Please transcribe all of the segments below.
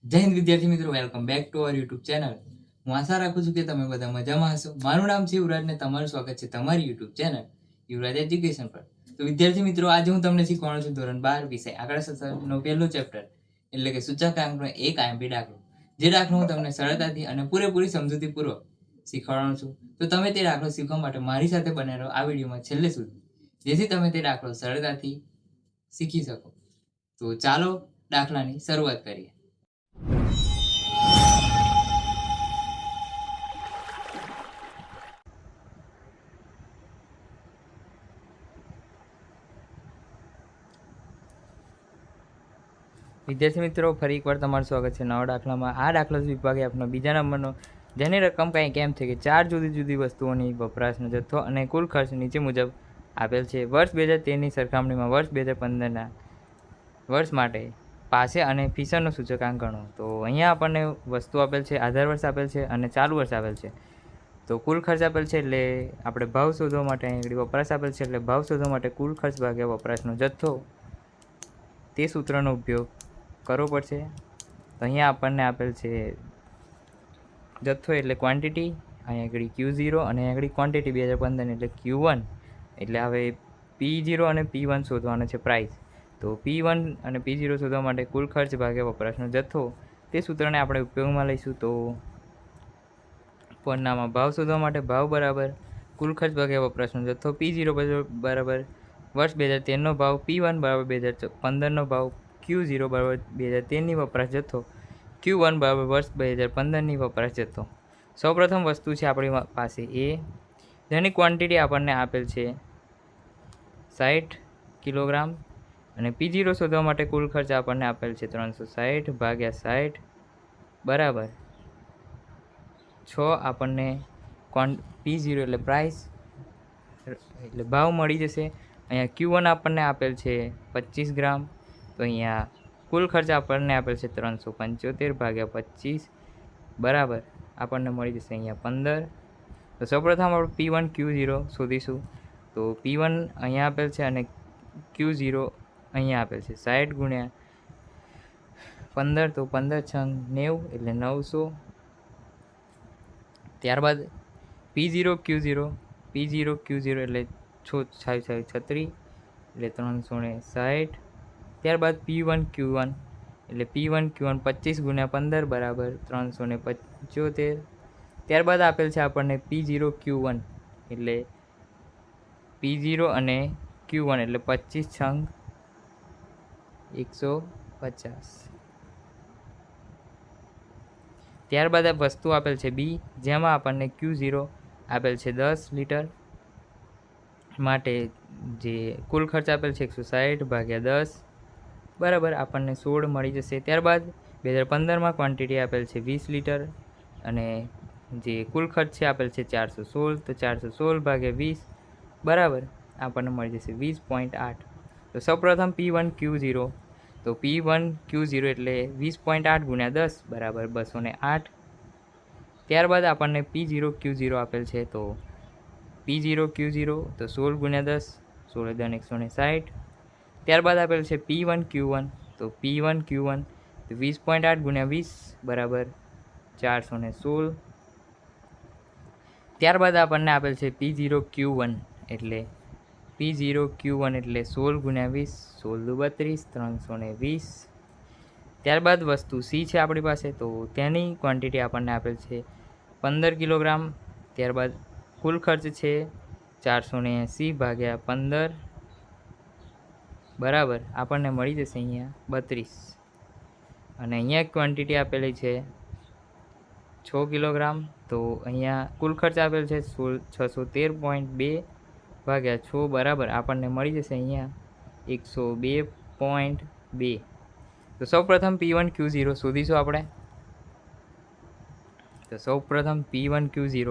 જય હિન્દ વિદ્યાર્થી મિત્રો, welcome back to our YouTube channel. હું આશા રાખું છું કે તમે બધા મજામાં હશો. મારું નામ છે યુવરાજ ને તમારું સ્વાગત છે તમારી યુટ્યુબ ચેનલ યુવરાજ એજ્યુકેશન પર. તો વિદ્યાર્થી મિત્રો, આજે હું તમને શીખવાનો છું ધોરણ 12 વિષય આંકડાશાસ્ત્રનો પહેલો ચેપ્ટર એટલે કે સૂચકાંકનો એક આઈએમપી દાખલો. જે દાખલો હું તમને સરળતાથી અને પૂરેપૂરી સમજૂતીપૂર્વક શીખવાડવાનો છું. તો તમે તે દાખલો શીખવા માટે મારી સાથે બને રહો આ વિડીયોમાં છેલ્લે સુધી, જેથી તમે તે દાખલો સરળતાથી શીખી શકો. તો ચાલો દાખલાની શરૂઆત કરીએ. વિદ્યાર્થી મિત્રો, ફરી એકવાર તમારું સ્વાગત છે નવા દાખલામાં. આ દાખલો વિભાગે આપનો બીજા નંબરનો, જેની રકમ કંઈક એમ છે કે 4 જુદી જુદી વસ્તુઓની વપરાશનો જથ્થો અને કુલ ખર્ચ નીચે મુજબ આપેલ છે. વર્ષ 2013ની સરખામણીમાં વર્ષ 2015ના વર્ષ માટે પાસે અને ફીસરનો સૂચકાંક ગણો. તો અહીંયા આપણને વસ્તુ આપેલ છે, આધાર વર્ષ આપેલ છે અને ચાલુ વર્ષ આપેલ છે. તો કુલ ખર્ચ આપેલ છે એટલે આપણે ભાવ શોધવા માટે અહીં આગળ વપરાશ આપેલ છે એટલે ભાવ શોધવા માટે કુલ ખર્ચ ભાગ્યા વપરાશનો જથ્થો, તે સૂત્રનો ઉપયોગ કરવો પડશે. તો અહીંયા આપણને આપેલ છે જથ્થો એટલે ક્વોન્ટિટી, અહીંયા આગળ Q0 અને અહીંયા આગળ ક્વોન્ટિટી 2015 એટલે Q1. એટલે હવે P0 અને P1 શોધવાનો છે પ્રાઇસ. તો P1 અને P0 શોધવા માટે કુલ ખર્ચ ભાગ્યા વપરાશનો જથ્થો, તે સૂત્રને આપણે ઉપયોગમાં લઈશું. તો પન્નામાં ભાવ શોધવા માટે ભાવ બરાબર કુલ ખર્ચ ભાગ્યા વપરાશનો જથ્થો. P0 બરાબર વર્ષ 2013નો ભાવ, P1 બરાબર 2015નો ભાવ, Q0 બરાબર 2013ની વપરાશ જથ્થો, Q1 બરાબર વર્ષ 2015ની વપરાશ જથ્થો. સૌપ્રથમ વસ્તુ છે આપણી પાસે એ, જેની ક્વોન્ટિટી આપણને આપેલ છે 60 કિલોગ્રામ અને P0 શોધવા માટે કુલ ખર્ચ આપણને આપેલ છે 360 ભાગ્યા 60 બરાબર 6. આપણને P0 એટલે પ્રાઇસ એટલે ભાવ મળી જશે. અહીંયા Q1 આપણને આપેલ છે 25 ગ્રામ. તો અહીંયા કુલ ખર્ચ આપણને આપેલ છે 375 ભાગ્યા 25 બરાબર આપણને મળી જશે અહીંયા 15. તો સૌપ્રથમ આપણે P1 Q0 શોધીશું. તો P1 અહીંયા આપેલ છે અને Q0 અહીંયા આપેલ છે 60 ગુણ્યા 15. તો 15 છંગ 90 એટલે 900. ત્યારબાદ P0 Q0 એટલે 36 એટલે 360. ત્યારબાદ P1 Q1 એટલે P1 Q1 25 ગુણ્યા 15 બરાબર 375. ત્યારબાદ આપેલ છે આપણને P0 Q1 એટલે P0 અને Q1 એટલે 25 છંગ 150. ત્યારબાદ આ વસ્તુ આપેલ છે બી, જેમાં આપણને Q0 આપેલ છે 10 લીટર માટે જે કુલ ખર્ચ આપેલ છે 160 ભાગ્યા 10 બરાબર આપણને 16 મળી જશે. ત્યારબાદ 2015માં ક્વોન્ટિટી આપેલ છે 20 લીટર અને જે કુલ ખર્ચ છે આપેલ છે 416. તો 416 ભાગ્યા 20 બરાબર આપણને મળી જશે 20.8. તો સૌપ્રથમ P1 Q0, તો P1 Q0 એટલે 20.8 ગુણ્યા 10 બરાબર 208. ત્યારબાદ આપણને P0 Q0 આપેલ છે. તો P0 Q0 તો 16 ગુણ્યા 10, 16 160. ત્યારબાદ આપેલ છે P1 Q1, તો P1 Q1 તો 20.8 ગુણ્યા 20 બરાબર 416. ત્યારબાદ આપણને આપેલ છે P0 Q1 એટલે P0 Q1 એટલે 16 ગુણ્યા 20, 16 32, 320. ત્યારબાદ વસ્તુ સી છે આપણી પાસે, તો તેની ક્વોન્ટિટી આપણને આપેલ છે 15 કિલોગ્રામ. ત્યારબાદ કુલ ખર્ચ છે 480 ભાગ્યા 15 બરાબર આપણને મળી જશે અહીંયા 32. અને અહીંયા ક્વોન્ટિટી આપેલી છે 6 કિલોગ્રામ. તો અહીંયા કુલ ખર્ચ આપેલ છે 613.2 ભાગ્યા 6 બરાબર આપણને મળી જશે અહીંયા 102.2. તો સૌપ્રથમ P1 Q0 શોધીશું આપણે. તો સૌપ્રથમ P1 Q0,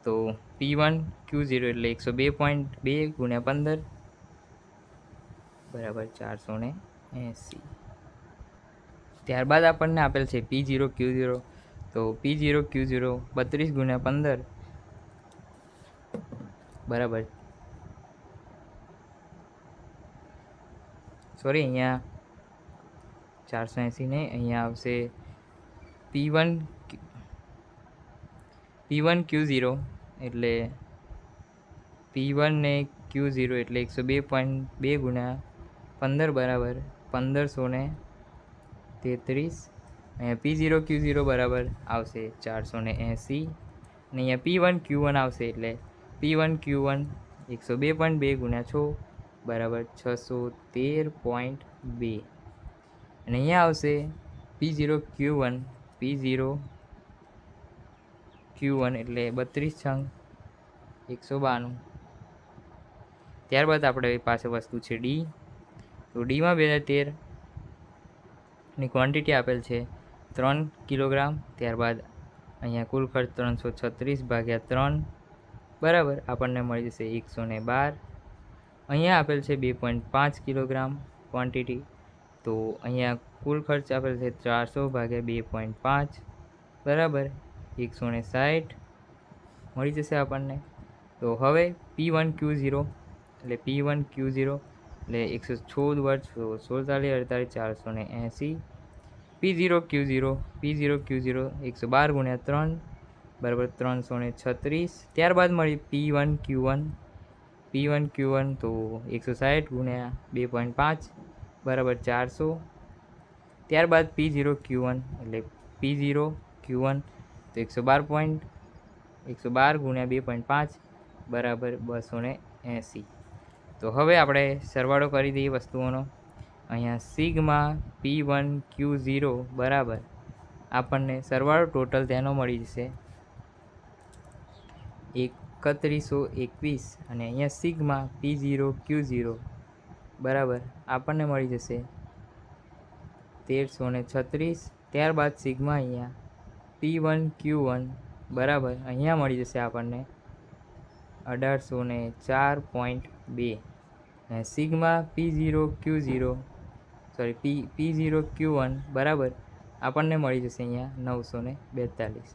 તો P1 Q0 એટલે 102.2 ગુણ્યા 15 બરાબર 480. ત્યારબાદ આપણને આપેલ છે P0 Q0, તો P0 Q0 32 ગુણ્યા 15 બરાબર અહીંયા 480 નહીં, અહીંયા આવશે P1Q0 એટલે P1 ને Q0 એટલે 102.2 ગુણ્યા 15 બરાબર 1533. અહીંયા P0Q0 બરાબર આવશે 480 અને અહીંયા P1Q1 આવશે એટલે P1Q1 102.2 ગુણ્યા 6 બરાબર 613.2 અને અહીંયા આવશે P0Q1 એટલે 32 છંગ 192. ત્યારબાદ આપણે પાસે વસ્તુ છે ડી. તો ડીમાં 2013ની ક્વોન્ટિટી આપેલ છે 3 કિલોગ્રામ. ત્યારબાદ અહીંયા કુલ ખર્ચ 336 ભાગ્યા 3 બરાબર આપણને મળી જશે 112. અહીંયા આપેલ છે 2.5 કિલોગ્રામ ક્વોન્ટિટી. તો અહીંયા કુલ ખર્ચ આપેલ છે 400 ભાગ્યા 2.5 બરાબર 160 મળી જશે આપણને. તો હવે P1Q0 એટલે 114 વર્ષ 46 48 480. P0Q0 112 ગુણ્યા 3 બરાબર 336. ત્યારબાદ મળી P1Q1 તો 160 ગુણ્યા 2.5 બરાબર 400. ત્યારબાદ P0Q1 એટલે P0Q1 તો 112 ગુણ્યા 2.5 બરાબર 280. તો હવે આપણે સરવાળો કરી દઈએ વસ્તુઓનો. અહીંયા સિગ્મા P1Q0 બરાબર આપણને સરવાળો ટોટલ તેનો મળી જશે 3121 અને અહીંયા સિગ્મા P0Q0 બરાબર આપણને મળી જશે 1336. ત્યારબાદ સિગ્મા અહીંયા P1Q1 બરાબર અહીંયા મળી જશે આપણને 1804.2 અને સિગ્મા P0Q1 બરાબર આપણને મળી જશે અહીંયા 942.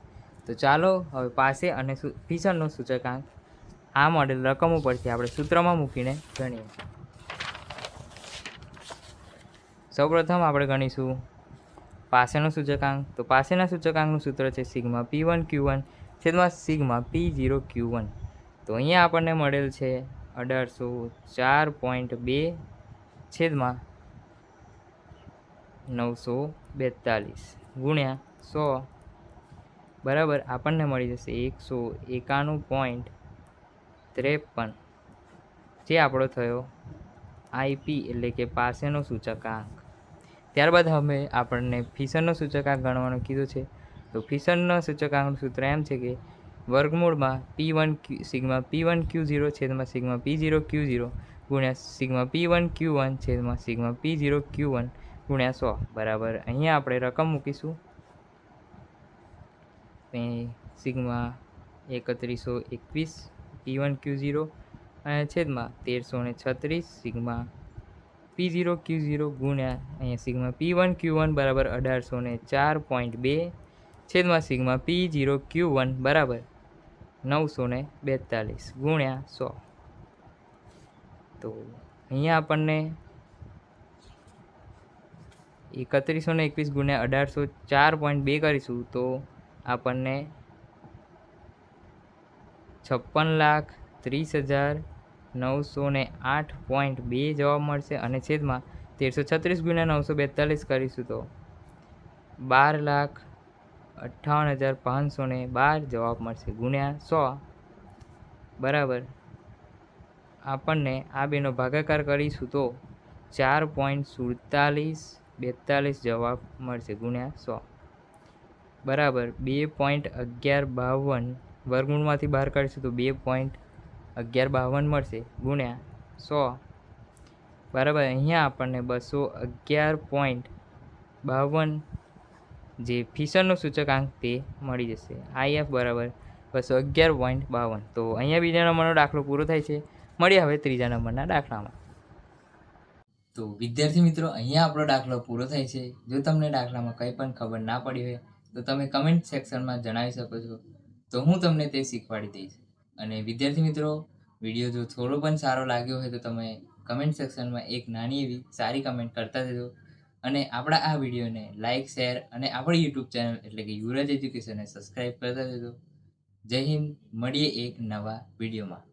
તો ચાલો હવે પાસે અને ફિશરનો સૂચકાંક આ મોડેલ રકમો પરથી આપણે સૂત્રમાં મૂકીને ગણીએ. સૌપ્રથમ આપણે ગણીશું પાસેનો સૂચકાંક. તો પાસેના સૂચકાંકનું સૂત્ર છે સિગ્મા P1Q1 છેદમાં સિગ્મા P0Q1. તો અહીંયા આપણને મળેલ છે 1804.2 છેદમાં 942 ગુણ્યા 100 બરાબર આપણને મળી જશે 191.53 જે આપણો થયો IP એટલે કે પાસેનો સૂચકાંક. ત્યારબાદ હવે આપણને ફિશરનો સૂચકાંક ગણવાનું કીધું છે. તો ફિશરનો સૂચકાંકનું સૂત્ર એમ છે કે વર્ગમૂળમાં સિગ્મા P1Q0 છેદમાં સિગ્મા P0Q0 ગુણ્યા સિગ્મા P1Q1 છેદમાં સિગ્મા P0Q1 ગુણ્યા 100 બરાબર અહીંયા આપણે રકમ મૂકીશું. સિગ્મા 3121 P1Q0 અને છેદમાં 1336 સિગ્મા P0Q0 ગુણ્યા અહીંયા સિગ્મા P1Q1 બરાબર 1804.2 છેદમાં સિગ્મા P0Q1 બરાબર 942 ગુણ્યા 100. તો અહીંયા આપણને 3121 ગુણ્યા 1804.2 કરીશું તો આપણને 56,30,908.2 જવાબ મળશે. અને છેદમાં 1336 ગુણ્યા 942 કરીશું તો 12,58,512 જવાબ મળશે ગુણ્યા 100 બરાબર આપણને આ બેનો ભાગાકાર કરીશું તો 4.4742 જવાબ મળશે ગુણ્યા 100 બરાબર 2.1152 વર્ગમૂળમાંથી બહાર કાઢીશું તો 2.1152 મળશે ગુણ્યા 100 બરાબર અહીંયા આપણને 211.52 જે ફિશરનો સૂચકાંક તે મળી જશે. IF બરાબર 211.52. તો અહીંયા બીજા નંબરનો દાખલો પૂરો થાય છે. મળીએ હવે ત્રીજા નંબરના દાખલામાં. તો વિદ્યાર્થી મિત્રો અહીંયા આપણો દાખલો પૂરો થાય છે. જો તમને દાખલામાં કંઈ પણ ખબર ના પડી હોય તો તમે કમેન્ટ સેક્શનમાં જણાવી શકો છો, તો હું તમને તે શીખવાડી દઈશ. અને વિદ્યાર્થી મિત્રો વિડીયો જો થોડો પણ સારો લાગ્યો હોય તો તમે કમેન્ટ સેક્શનમાં એક નાની એવી સારી કમેન્ટ કરતા જજો, અને આપણા આ વિડીયોને લાઇક શેર અને આપણી યુટ્યુબ ચેનલ એટલે કે યુવરાજ એજ્યુકેશનને સબસ્ક્રાઇબ કરતા જજો. જય હિન્દ. મળીએ એક નવા વિડીયોમાં.